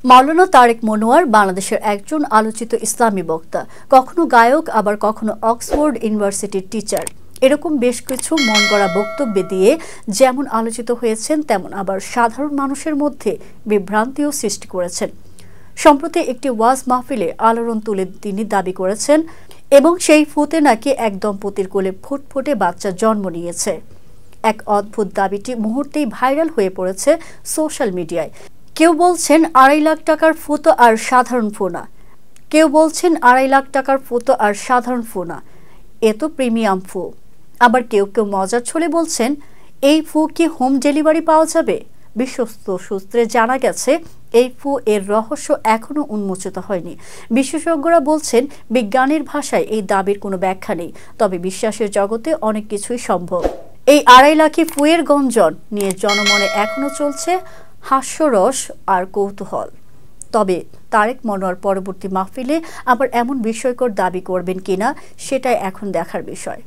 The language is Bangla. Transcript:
মাওলানা তারেক মনোয়ার বাংলাদেশের একজন আলোচিত ইসলামী বক্তা, কখনো গায়ক আবার কখনো অক্সফোর্ড ইউনিভার্সিটির টিচার। এরকম বেশ কিছু মনগড়া বক্তব্য দিয়ে যেমন আলোচিত হয়েছেন, তেমন আবার সাধারণ মানুষের মধ্যে বিভ্রান্তিও সৃষ্টি করেছেন। সম্প্রতি একটি ওয়াজ মাহফিলে আলোড়ন তুলে তিনি দাবি করেছেন এবং সেই ফুতে নাকি এক দম্পতির কোলে ফুটফুটে বাচ্চা জন্ম নিয়েছে। এক অদ্ভুত দাবিটি মুহূর্তেই ভাইরাল হয়ে পড়েছে সোশ্যাল মিডিয়ায়। কেউ বলছেন 2.5 লাখ টাকার ফুতো আর সাধারণ ফু না, কেউ বলছেন 2.5 লাখ টাকার ফুতো আর সাধারণ ফু না, এ তো প্রিমিয়াম ফু। আবার কেউ কেউ মজার ছলে বলছেন, এই ফু কি হোম ডেলিভারি পাওয়া যাবে? বিশ্বস্ত সূত্রে জানা গেছে এই ফু এর রহস্য এখনো উন্মোচিত হয়নি। বিশেষজ্ঞরা বলছেন, বিজ্ঞানের ভাষায় এই দাবির কোনো ব্যাখ্যা নেই, তবে বিশ্বাসের জগতে অনেক কিছুই সম্ভব। এই 2.5 লাখি ফুয়ের গঞ্জন নিয়ে জনমনে এখনো চলছে হাস্যরস আর কৌতূহল। তবে তারেক মনোয়ার পরবর্তী মাহফিলে আবার এমন বিস্ময়কর দাবি করবেন কিনা, সেটাই এখন দেখার বিষয়।